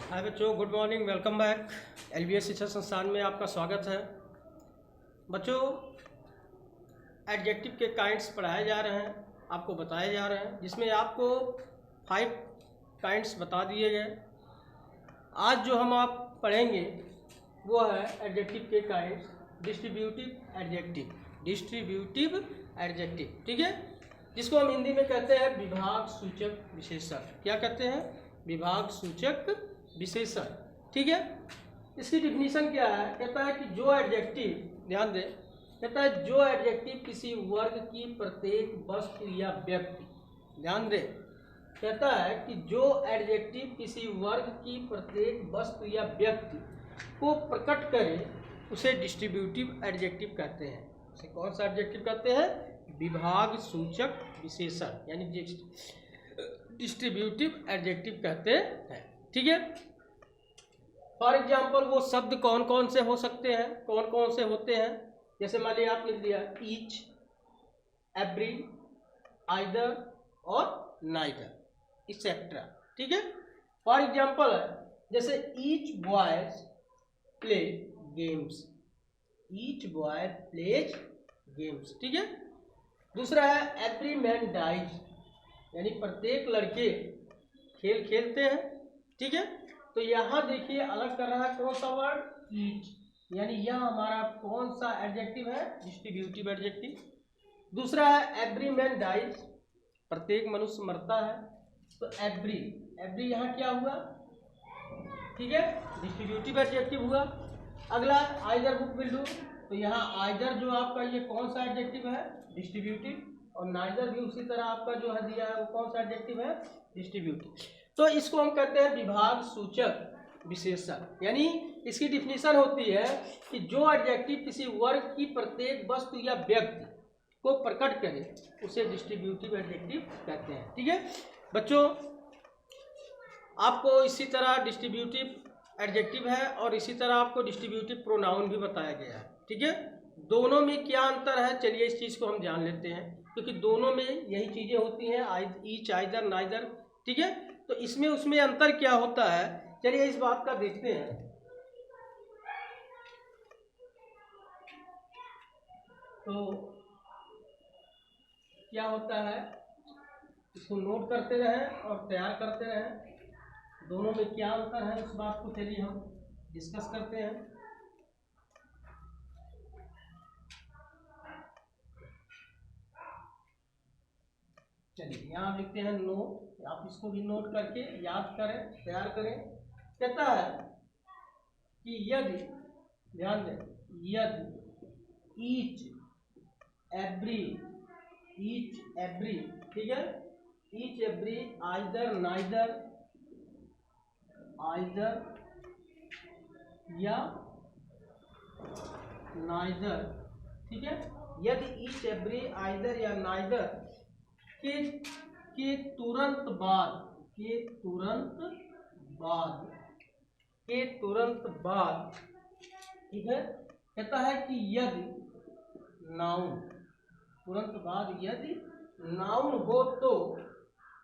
हाय बच्चों, good morning. Welcome back. LBS शिक्षा संस्थान में आपका स्वागत है। बच्चों, एडजेक्टिव के काइंड्स पढ़ाए जा रहे हैं, आपको बताए जा रहे हैं, जिसमें आपको 5 काइंड्स बता दिए गए। आज जो हम आप पढ़ेंगे वो है एडजेक्टिव के kinds, distributive adjective. Distributive adjective, ठीक है, जिसको हम हिंदी में कहते हैं विभाग सूचक विशेषण। क्या कहते हैं? विभाग सूचक विशेषण, ठीक है। इसकी डिफिनीशन क्या है? कहता है कि जो एडजेक्टिव, ध्यान दें, कहता है जो एडजेक्टिव किसी वर्ग की प्रत्येक वस्तु या व्यक्ति, ध्यान दें, कहता है कि जो एडजेक्टिव किसी वर्ग की प्रत्येक वस्तु या व्यक्ति को प्रकट करे उसे डिस्ट्रीब्यूटिव एडजेक्टिव कहते हैं। उसे कौन सा एडजेक्टिव कहते हैं? विभाग सूचक विशेषण, यानी डिस्ट्रीब्यूटिव एडजेक्टिव कहते हैं, ठीक है। फॉर एग्जाम्पल वो शब्द कौन कौन से हो सकते हैं, कौन कौन से होते हैं? जैसे मान लिया आप लिख दिया ईच, एवरी, आइदर और नाइदर, एक्सेट्रा, ठीक है। फॉर एग्जाम्पल है जैसे each boys play games, each boy plays games, ठीक है। दूसरा है एवरी मैन डाइज, यानी प्रत्येक लड़के खेल खेलते हैं, ठीक है। तो यहाँ देखिए अलग कर रहा है कौन सा वर्ड? ईच, यानी यह हमारा कौन सा एडजेक्टिव है? Distributive adjective. दूसरा है एवरी मैन डाइज, प्रत्येक मनुष्य मरता है, तो एवरी, एवरी यहाँ क्या हुआ? ठीक है, डिस्ट्रीब्यूटिव एडजेक्टिव हुआ। अगला आइदर बुक विल डू, तो यहाँ आइदर जो आपका ये कौन सा एडजेक्टिव है? डिस्ट्रीब्यूटिव। और नाइदर भी उसी तरह आपका जो है दिया है वो कौन सा एडजेक्टिव है? डिस्ट्रीब्यूटिव। तो इसको हम कहते हैं विभाग सूचक विशेषण, यानी इसकी डिफिनीशन होती है कि जो एडजेक्टिव किसी वर्ग की प्रत्येक वस्तु या व्यक्ति को प्रकट करे उसे डिस्ट्रीब्यूटिव एडजेक्टिव कहते हैं, ठीक है। बच्चों, आपको इसी तरह डिस्ट्रीब्यूटिव एडजेक्टिव है और इसी तरह आपको डिस्ट्रीब्यूटिव प्रोनाउन भी बताया गया है, ठीक है। दोनों में क्या अंतर है, चलिए इस चीज़ को हम जान लेते हैं, क्योंकि दोनों में यही चीज़ें होती हैं, ईच, आइदर, नाइदर, ठीक है। तो इसमें उसमें अंतर क्या होता है, चलिए इस बात का देखते हैं। तो क्या होता है, इसको नोट करते रहें और तैयार करते रहें। दोनों में क्या अंतर है उस बात को चलिए हम डिस्कस करते हैं। चलिए यहाँ लिखते हैं नोट, आप इसको भी नोट करके याद करें, तैयार करें। कहता है कि यदि, ध्यान दें, यदि ईच एवरी, ईच एवरी, ठीक है, each every, either neither, either या नाइदर, ठीक है, यदि ईच एवरी, आइदर या नाइदर के तुरंत बाद, के तुरंत बाद, के तुरंत बाद, ठीक है, कहता है कि यदि नाउन, तुरंत बाद यदि नाउन हो तो,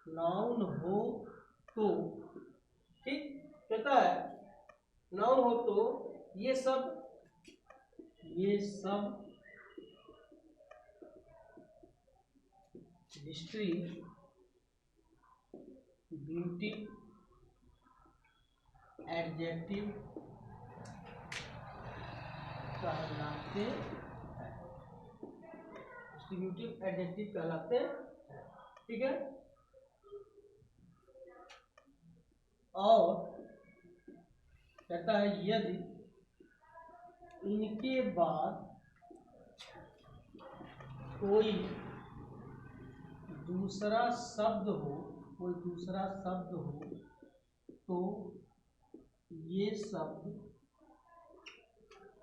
नाउन हो तो, ठीक, कहता है नाउन हो तो ये सब डिस्ट्रीब्यूटिव एडजेक्टिव कहलाते हैं, डिस्ट्रीब्यूटिव एडजेक्टिव कहलाते हैं, ठीक है। और कहता है यदि इनके बाद कोई दूसरा शब्द हो, कोई दूसरा शब्द हो तो ये शब्द,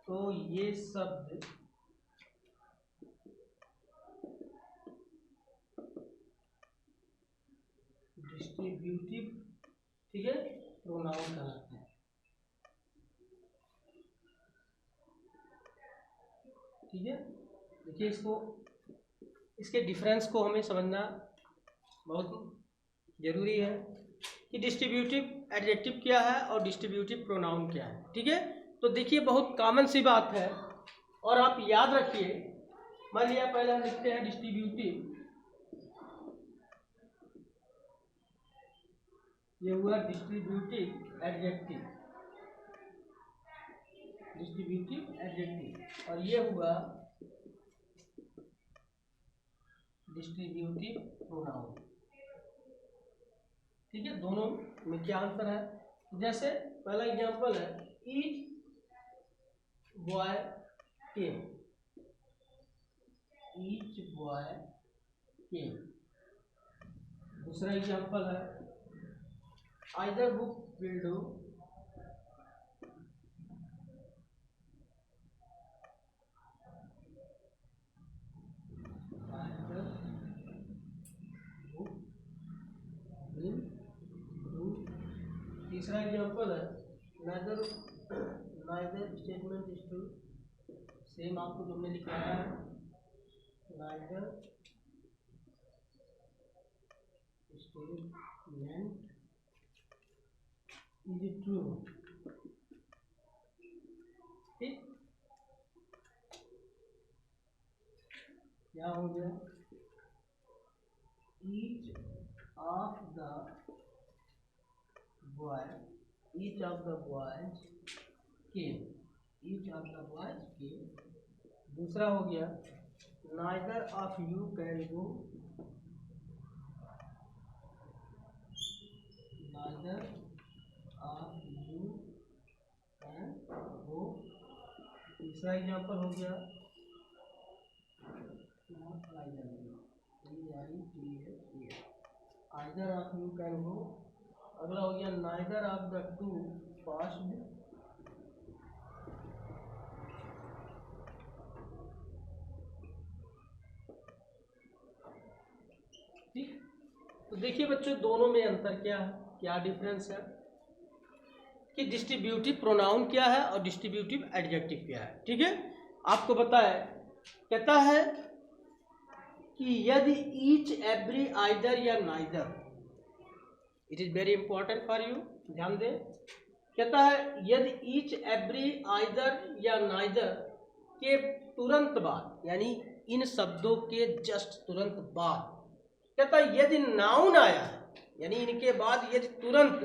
तो ये शब्द डिस्ट्रीब्यूटिव, ठीक है, प्रोनाउन कहलाते हैं, ठीक है। देखिए इसको, इसके डिफरेंस को हमें समझना बहुत ज़रूरी है कि डिस्ट्रीब्यूटिव एडजेक्टिव क्या है और डिस्ट्रीब्यूटिव प्रोनाउन क्या है। ठीक है, तो देखिए बहुत कॉमन सी बात है और आप याद रखिए। मान लिया पहले हम लिखते हैं डिस्ट्रीब्यूटिव, ये हुआ डिस्ट्रीब्यूटिव एडजेक्टिव, डिस्ट्रीब्यूटिव एडजेक्टिव, और ये हुआ डिस्ट्रीब्यूटिव प्रोनाउन। ठीक है, दोनों में क्या अंतर है। जैसे पहला एग्जांपल है ईच बॉय केम, ईच बॉय केम। दूसरा एग्जांपल है आइदर बुक विल डू, तीसरा एग्जांपल है neither, neither statement is true, same आपको जो हमने लिखाया है, नाइदर स्टेटमेंट इज ट्रू। ठीक, क्या हो गया, each of the boy, each of the boys came, each of the boys came। दूसरा हो गया neither of you can go, neither of you can go। तीसरा एग्जांपल हो गया either of you can go। अगला हो गया neither of the two passed। ठीक, तो देखिए बच्चों दोनों में अंतर क्या है, क्या डिफरेंस है कि डिस्ट्रीब्यूटिव प्रोनाउन क्या है और डिस्ट्रीब्यूटिव एडजेक्टिव क्या है। ठीक है, आपको बताए, कहता है कि यदि ईच एवरी आइदर या neither, it is very important for you, ध्यान दें। कहता है यदि ईच एवरी आइदर या नाइदर के तुरंत बाद, यानी इन शब्दों के जस्ट तुरंत बाद, कहता है यदि नाउन आया है, यानी इनके बाद यदि तुरंत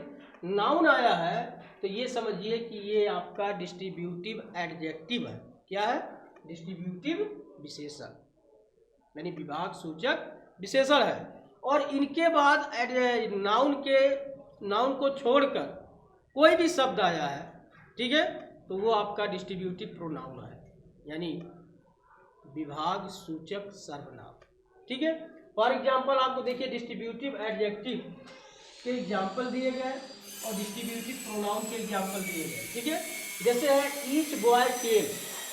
नाउन आया है, तो ये समझिए कि ये आपका डिस्ट्रीब्यूटिव एडजेक्टिव है। क्या है, डिस्ट्रीब्यूटिव विशेषण, यानी विभाग सूचक विशेषण है। और इनके बाद नाउन को छोड़कर कोई भी शब्द आया है, ठीक है, तो वो आपका डिस्ट्रीब्यूटिव प्रोनाउन है, यानी विभाग सूचक सर्वनाम। ठीक है, फॉर एग्जांपल आपको देखिए डिस्ट्रीब्यूटिव एडजेक्टिव के एग्जांपल दिए गए और डिस्ट्रीब्यूटिव प्रोनाउन के एग्जांपल दिए गए। ठीक है, जैसे है ईच बॉय केम।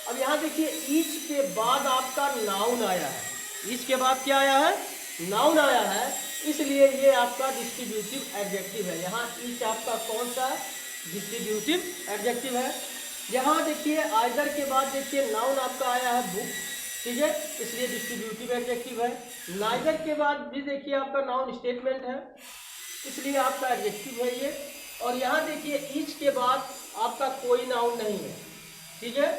अब यहाँ देखिए ईच के बाद आपका नाउन आया है, ईच के बाद क्या आया है, नाउन आया है, इसलिए ये आपका डिस्ट्रीब्यूटिव एडजेक्टिव है। यहाँ ईच आपका कौन सा डिस्ट्रीब्यूटिव एडजेक्टिव है। यहाँ देखिए आइदर के बाद देखिए नाउन आपका आया है बुक, ठीक है, इसलिए डिस्ट्रीब्यूटिव एडजेक्टिव है। नाइदर के बाद भी देखिए आपका नाउन स्टेटमेंट है, इसलिए आपका एडजेक्टिव है ये। और यहाँ देखिए ईच के बाद आपका कोई नाउन नहीं है, ठीक है,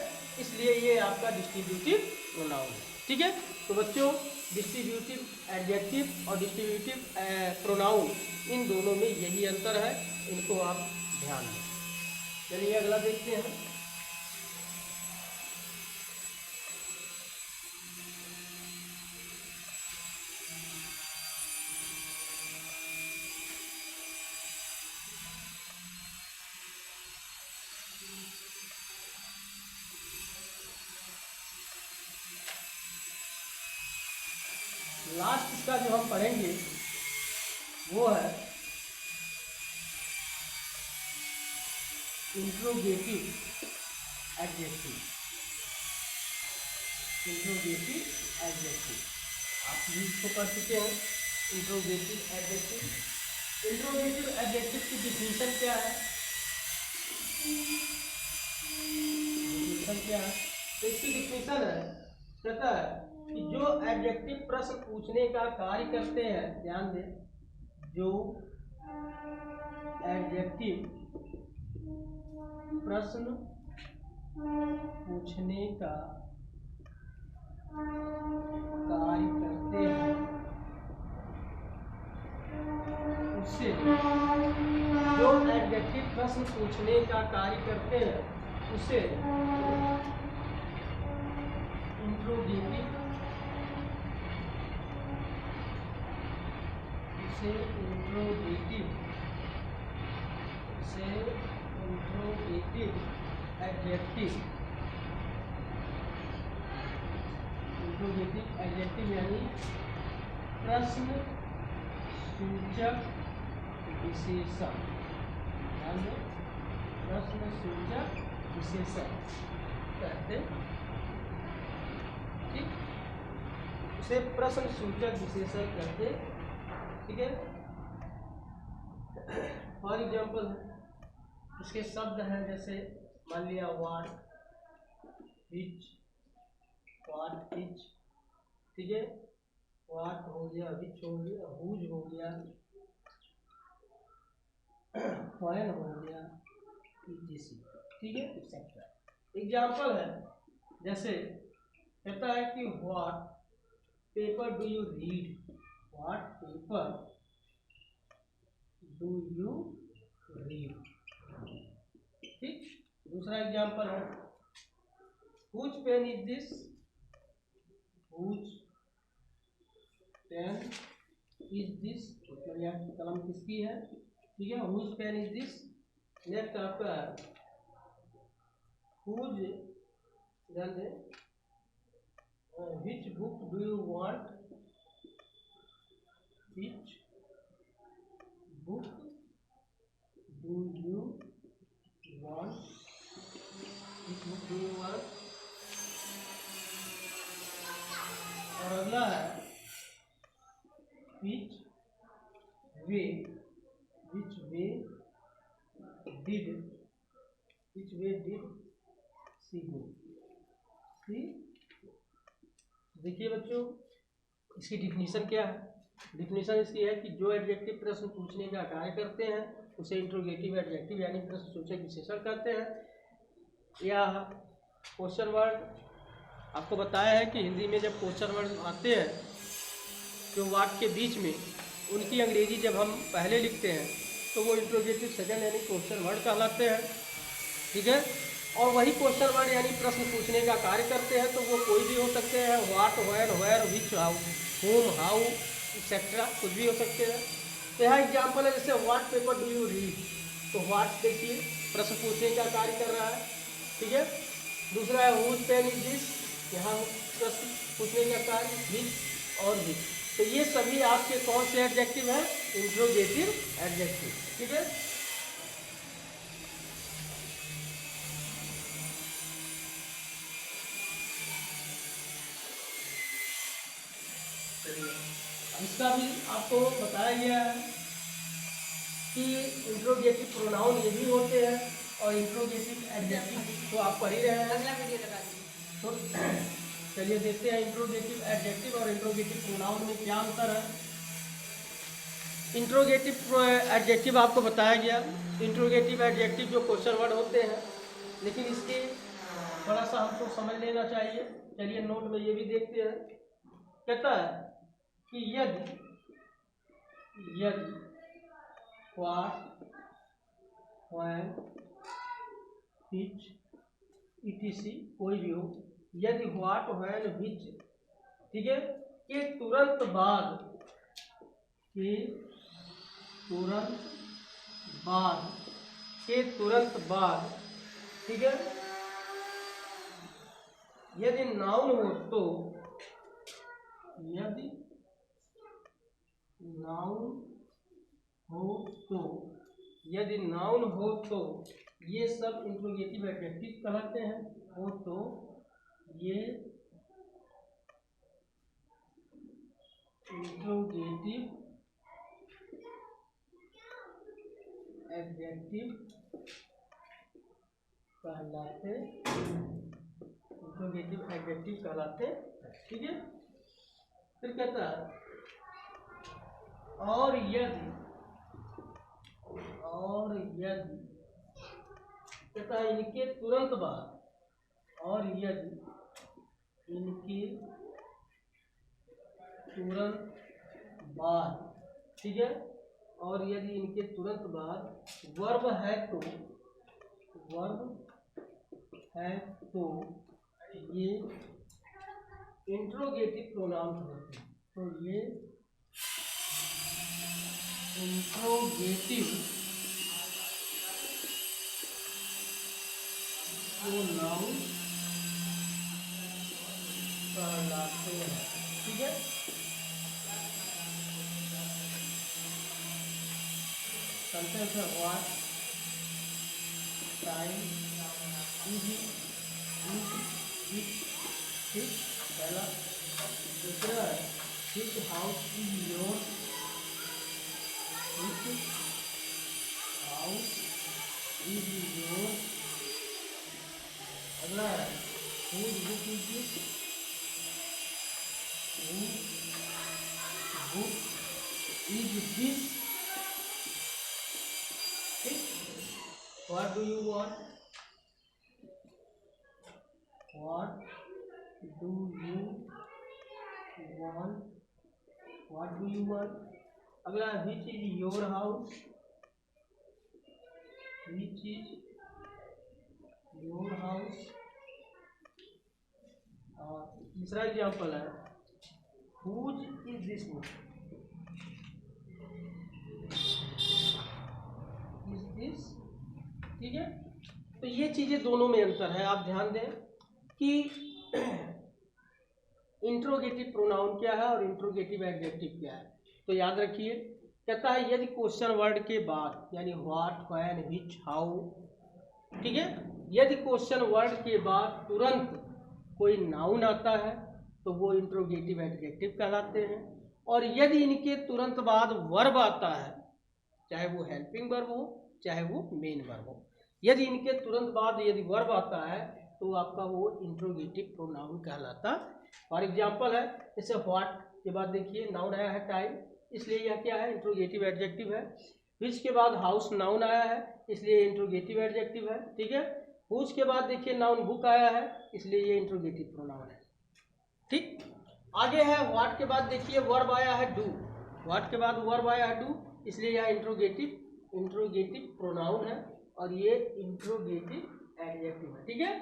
इसलिए ये आपका डिस्ट्रीब्यूटिव प्रोनाउन है। ठीक है, तो बच्चों डिस्ट्रीब्यूटिव एडजेक्टिव और डिस्ट्रीब्यूटिव प्रोनाउन, इन दोनों में यही अंतर है, इनको आप ध्यान दें। चलिए अगला देखते हैं। लास्ट इसका जो हम पढ़ेंगे वो है इंट्रोगेटिव एडजेक्टिव। इंट्रोगेटिव एडजेक्टिव आप भी इसको पढ़ चुके हैं। इंट्रोगेटिव एडजेक्टिव, इंट्रोगेटिव एडजेक्टिव की डिफिनीशन क्या है, डिफिनीशन क्या है, तो इसकी डिफिनीशन है, कहता है कि जो एडजेक्टिव प्रश्न पूछने का कार्य करते हैं, ध्यान दें, जो एडजेक्टिव प्रश्न पूछने का कार्य करते हैं उसे, जो एडजेक्टिव प्रश्न पूछने का कार्य करते हैं उसे इंट्रोगेटिव एडजेक्टिव यानी प्रश्न सूचक विशेषण, प्रश्न सूचक विशेषण कहते हैं। ठीक, उसे प्रश्न सूचक विशेषण कहते, ठीक है। फॉर एग्जाम्पल उसके शब्द हैं, जैसे मान लिया व्हाट, व्हिच, व्हाट व्हिच, ठीक है। व्हाट हो गया, व्हिच हो गया, हुज हो गया, व्हेन हो गया, etc, ठीक है, एक्सेट्रा। एग्जाम्पल है, जैसे कहता है कि what paper do you read, what paper do you read, ठीक। दूसरा एग्जाम्पल है, whose pen is this, whose pen is this, मतलब यह कलम किसकी है, ठीक है। Whose pen is this. Next आपका whose, which book do you want, which book do you want, which book do you want। और अगला है which way did she go, देखिए बच्चों, इसकी डिफिनीशन क्या है। डिफिनीशन इसकी है कि जो एडजेक्टिव प्रश्न पूछने का कार्य करते हैं उसे इंट्रोगेटिव एडजेक्टिव यानी प्रश्न सूचक विशेषण कहते हैं। या क्वेश्चन वर्ड आपको बताया है कि हिंदी में जब क्वेश्चन वर्ड आते हैं तो वाक्य के बीच में उनकी अंग्रेजी जब हम पहले लिखते हैं तो वो इंट्रोगेटिव सेकंड यानी क्वेश्चन वर्ड कहलाते हैं, ठीक है। और वही क्वेश्चन वर्ड यानी प्रश्न पूछने का कार्य करते हैं तो वो कोई भी हो सकते हैं, what, when, where, which, how, whom, how, etcetera, कुछ भी हो सकते हैं। तो यहाँ एग्जाम्पल है, जैसे what paper do you read, तो व्हाट देखिए प्रश्न पूछने का कार्य कर रहा है, ठीक है। दूसरा है हुज पेन इज दिस, यहाँ प्रश्न पूछने का कार्य, व्हिच और व्हिच। तो ये सभी आपके कौन से एडजेक्टिव हैं, इंट्रोगेटिव एडजेक्टिव, ठीक है। इसका भी आपको बताया गया है कि इंट्रोगेटिव प्रोनाउन ये भी होते हैं और इंट्रोगेटिव एडजेक्टिव तो आप पढ़ ही रहे हैं। अगला वीडियो लगा दीजिए। तो चलिए देखते हैं इंट्रोगेटिव एडजेक्टिव और इंट्रोगेटिव प्रोनाउन में क्या अंतर है। इंट्रोगेटिव एडजेक्टिव आपको बताया गया, इंट्रोगेटिव एडजेक्टिव जो क्वेश्चन वर्ड होते हैं, लेकिन इसके थोड़ा सा हमको समझ लेना चाहिए। चलिए नोट में ये भी देखते हैं। कहता है कि यदि व्हाट, व्हेन, व्हिच, etc कोई भी हो, यदि व्हाट, व्हेन, व्हिच, ठीक है, के तुरंत बाद, ठीक है, यदि नाउन हो तो, यदि नाउन हो तो ये सब इंट्रोगेटिव एडजेक्टिव कहलाते हैं। हो तो ये इंट्रोगेटिव एडजेक्टिव कहलाते, ठीक है। फिर कहता है और और यदि कहता है इनके तुरंत बाद, और यदि इनके तुरंत बाद, ठीक है, और यदि इनके तुरंत बाद वर्ब है तो, ये इंट्रोगेटिव प्रोनाउन होते हैं। तो ये इंट्रोगेटिव प्रोनाउन कहलाते हैं, ठीक है। सेंटेंस है व्हाट, टाइम, ठीक, पहला। दूसरा है which house is yours, which house is yours। अगला है whose book is this, whose book is this, ठीक। what do you want, what do you want, what do you want। अगला which is your house, which is your house। और तीसरा example है whose is this book, is this, ठीक है। तो ये चीजें दोनों में अंतर है, आप ध्यान दें कि इंट्रोगेटिव प्रोनाउन क्या है और इंट्रोगेटिव एडजेक्टिव क्या है। तो याद रखिए, कहता है यदि क्वेश्चन वर्ड के बाद, यानी व्हाट, व्हेन, व्हिच, हाउ, ठीक है, यदि क्वेश्चन वर्ड के बाद तुरंत कोई नाउन आता है तो वो इंट्रोगेटिव एडजेक्टिव कहलाते हैं। और यदि इनके तुरंत बाद वर्ब आता है, चाहे वो हेल्पिंग वर्ब हो चाहे वो मेन वर्ब हो, यदि इनके तुरंत बाद यदि वर्ब आता है तो आपका वो इंट्रोगेटिव प्रोनाउन कहलाता। फॉर एग्जाम्पल है, जैसे व्हाट के बाद देखिए नाउन आया है टाइम, इसलिए यह क्या है, इंट्रोगेटिव एडजेक्टिव है। व्हिच के बाद हाउस नाउन आया है, इसलिए इंट्रोगेटिव एडजेक्टिव है, ठीक है। हुज के बाद देखिए नाउन बुक आया है, इसलिए ये इंट्रोगेटिव प्रोनाउन है, ठीक। आगे है व्हाट के बाद देखिए वर्ब आया है डू, व्हाट के बाद वर्ब आया है डू, इसलिए यह इंट्रोगेटिव प्रोनाउन है और ये इंट्रोगेटिव एडजेक्टिव है, ठीक है।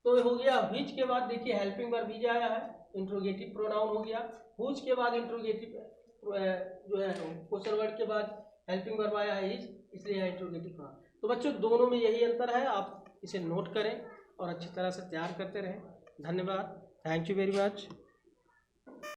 तो हो गया व्हिच के बाद देखिए हेल्पिंग वर्ब इज आया है, इंट्रोगेटिव प्रोनाउन हो गया। हुज के बाद इंट्रोगेटिव जो है क्वेश्चन वर्ड के बाद हेल्पिंग वर्ब आया है इज, इसलिए है इंट्रोगेटिव प्रोनाउन। तो बच्चों दोनों में यही अंतर है, आप इसे नोट करें और अच्छी तरह से तैयार करते रहें। धन्यवाद, थैंक यू वेरी मच।